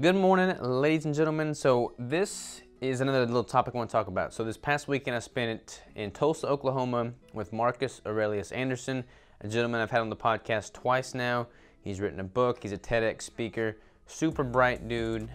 Good morning, ladies and gentlemen. So this is another little topic I want to talk about. So this past weekend I spent it in Tulsa, Oklahoma with Marcus Aurelius Anderson, a gentleman I've had on the podcast twice now. He's written a book. He's a TEDx speaker. Super bright dude.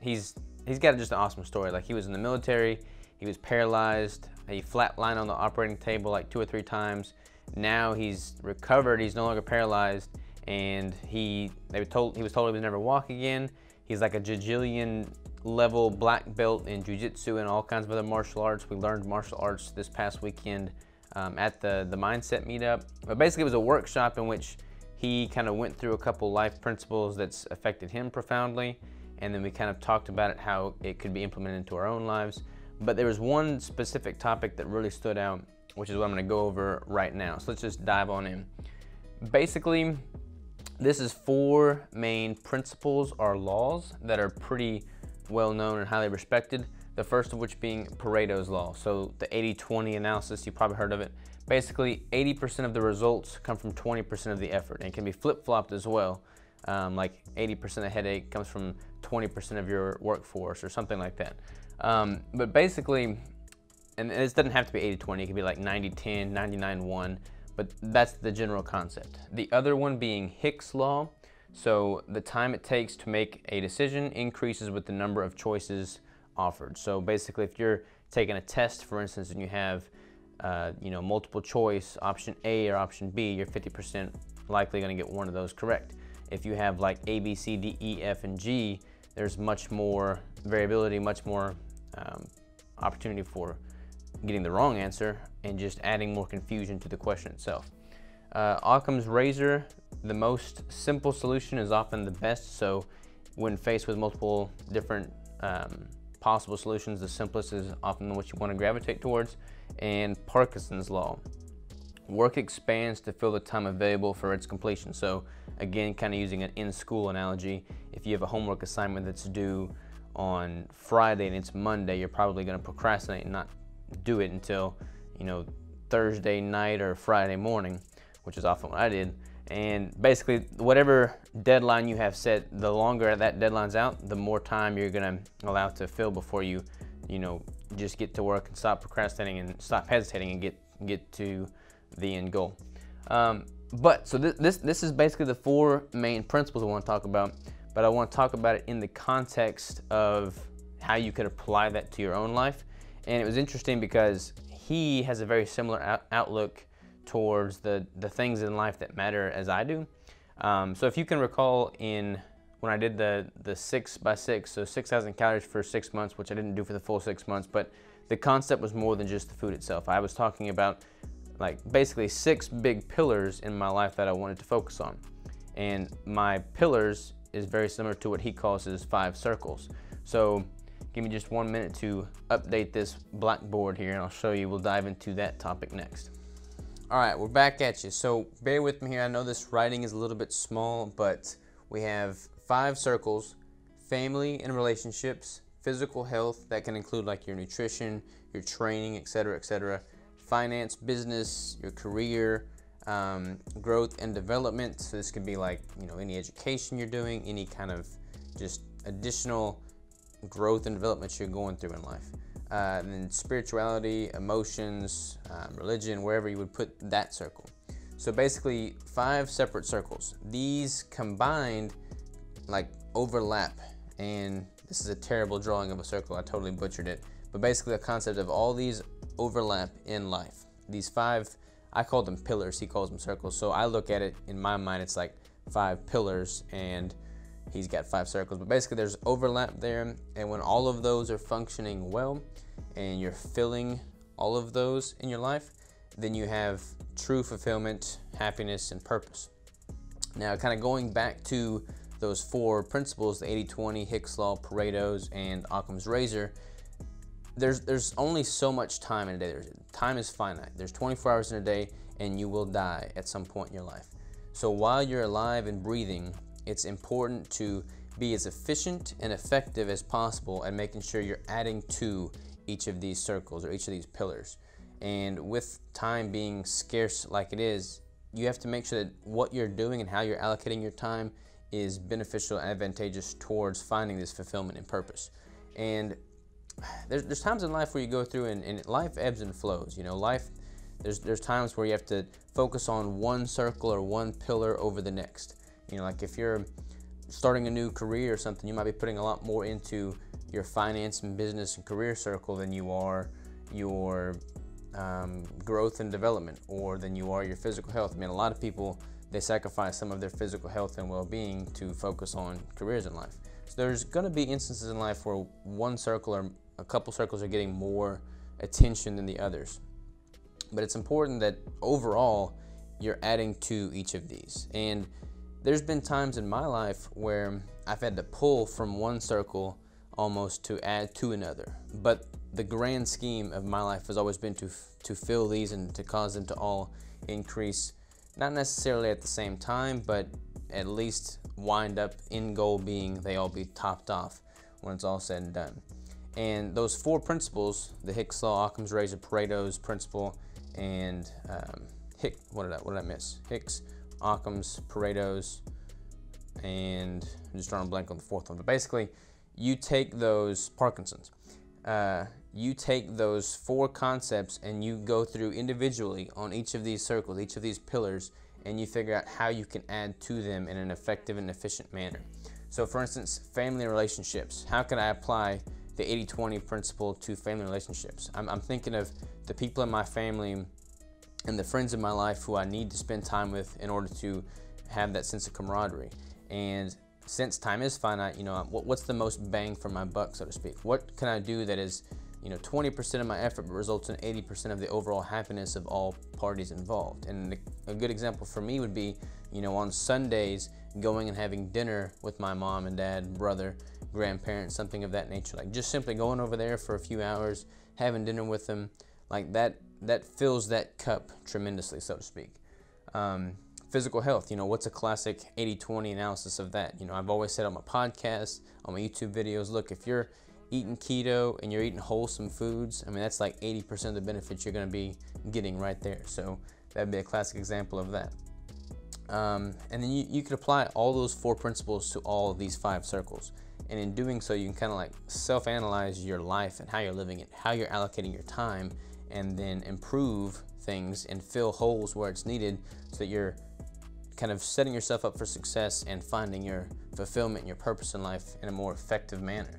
He's got just an awesome story. Like, he was in the military. He was paralyzed. He flatlined on the operating table like 2 or 3 times. Now he's recovered. He's no longer paralyzed. And he was told he would never walk again. He's like a jajillion level black belt in jiu-jitsu and all kinds of other martial arts. We learned martial arts this past weekend at the Mindset meetup. But basically it was a workshop in which he kind of went through a couple life principles that's affected him profoundly. And then we kind of talked about it, how it could be implemented into our own lives. But there was one specific topic that really stood out, which is what I'm going to go over right now. So let's just dive on in. Basically, this is 4 main principles or laws that are pretty well known and highly respected. The first of which being Pareto's law. So the 80-20 analysis, you probably heard of it. Basically, 80% of the results come from 20% of the effort. And it can be flip-flopped as well. Like 80% of the headache comes from 20% of your workforce or something like that. But basically, and this doesn't have to be 80-20, it could be like 90-10, 99-1. But that's the general concept. The other one being Hicks' law. So the time it takes to make a decision increases with the number of choices offered. So basically, if you're taking a test, for instance, and you have multiple choice, option A or option B, you're 50% likely going to get one of those correct. If you have like A, B, C, D, E, F, and G, there's much more variability, much more opportunity for getting the wrong answer and just adding more confusion to the question itself. Occam's razor, the most simple solution is often the best. So when faced with multiple different possible solutions, the simplest is often what you want to gravitate towards. And Parkinson's law, work expands to fill the time available for its completion. So again, kind of using an in-school analogy, if you have a homework assignment that's due on Friday and it's Monday, you're probably going to procrastinate and not do it until Thursday night or Friday morning, which is often what I did. And basically, whatever deadline you have set, the longer that deadline's out, the more time you're gonna allow to fill before you just get to work and stop procrastinating and stop hesitating and get to the end goal. So this is basically the 4 main principles I want to talk about, but I want to talk about it in the context of how you could apply that to your own life. And it was interesting because he has a very similar outlook towards the things in life that matter as I do. So if you can recall, when I did the 6x6, so 6,000 calories for 6 months, which I didn't do for the full 6 months, but the concept was more than just the food itself. I was talking about like basically 6 big pillars in my life that I wanted to focus on. And my pillars is very similar to what he calls his 5 circles. So give me just 1 minute to update this blackboard here and I'll show you. We'll dive into that topic next. All right, we're back at you. So bear with me here. I know this writing is a little bit small, but we have 5 circles: family and relationships, physical health, that can include like your nutrition, your training, etc., finance, business, your career, growth and development. So this could be like, any education you're doing, any kind of just additional growth and development you're going through in life. And then spirituality, emotions, religion, wherever you would put that circle. So basically 5 separate circles. These combined like overlap, and this is a terrible drawing of a circle. I totally butchered it. But basically the concept of all these overlap in life. These 5, I call them pillars, he calls them circles. So I look at it, in my mind, it's like 5 pillars and he's got 5 circles, but basically there's overlap there. And when all of those are functioning well and you're filling all of those in your life, then you have true fulfillment, happiness, and purpose. Now, kind of going back to those 4 principles, the 80-20, Hicks' law, Pareto's, and Occam's razor, there's only so much time in a day. Time is finite. There's 24 hours in a day and you will die at some point in your life. So while you're alive and breathing, it's important to be as efficient and effective as possible at making sure you're adding to each of these circles or each of these pillars. And with time being scarce like it is, you have to make sure that what you're doing and how you're allocating your time is beneficial and advantageous towards finding this fulfillment and purpose. And there's times in life where you go through and life ebbs and flows. There's times where you have to focus on one circle or one pillar over the next. Like if you're starting a new career or something, you might be putting a lot more into your finance and business and career circle than you are your growth and development, or than you are your physical health. A lot of people, they sacrifice some of their physical health and well-being to focus on careers in life. So there's going to be instances in life where one circle or a couple circles are getting more attention than the others. But it's important that overall you're adding to each of these. And there's been times in my life where I've had to pull from one circle almost to add to another. But the grand scheme of my life has always been to fill these and to cause them to all increase, not necessarily at the same time, but at least wind up in goal being they all be topped off when it's all said and done. And those 4 principles, the Hicks Law, Occam's Razor, Pareto's Principle, and what did I miss? Hicks, Occam's, Pareto's, and I'm just drawing a blank on the 4th one. But basically, you take those Parkinson's. You take those 4 concepts and you go through individually on each of these circles, each of these pillars, and you figure out how you can add to them in an effective and efficient manner. So for instance, family relationships. How can I apply the 80-20 principle to family relationships? I'm thinking of the people in my family and the friends in my life who I need to spend time with in order to have that sense of camaraderie. And since time is finite, what's the most bang for my buck, so to speak? What can I do that is 20% of my effort but results in 80% of the overall happiness of all parties involved? And a good example for me would be, on Sundays, going and having dinner with my mom and dad, brother, grandparents, something of that nature. Like just simply going over there for a few hours, having dinner with them, like that fills that cup tremendously, so to speak. Physical health, what's a classic 80-20 analysis of that? I've always said on my podcast, on my YouTube videos, look, if you're eating keto and you're eating wholesome foods, that's like 80% of the benefits you're going to be getting right there. So that'd be a classic example of that. And then you could apply all those 4 principles to all of these 5 circles. And in doing so, you can kind of like self-analyze your life and how you're living it, how you're allocating your time, and then improve things and fill holes where it's needed so that you're kind of setting yourself up for success and finding your fulfillment and your purpose in life in a more effective manner.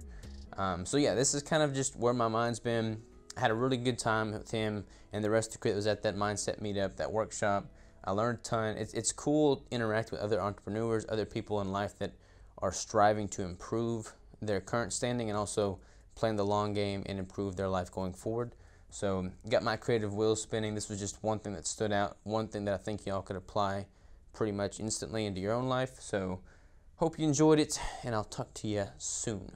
So yeah, this is kind of just where my mind's been. I had a really good time with him and the rest of the crew that was at that mindset meetup, that workshop. I learned a ton. It's cool to interact with other entrepreneurs, other people in life that are striving to improve their current standing and also playing the long game and improve their life going forward. So got my creative wheels spinning. This was just one thing that stood out, one thing that I think y'all could apply pretty much instantly into your own life. So hope you enjoyed it, and I'll talk to you soon.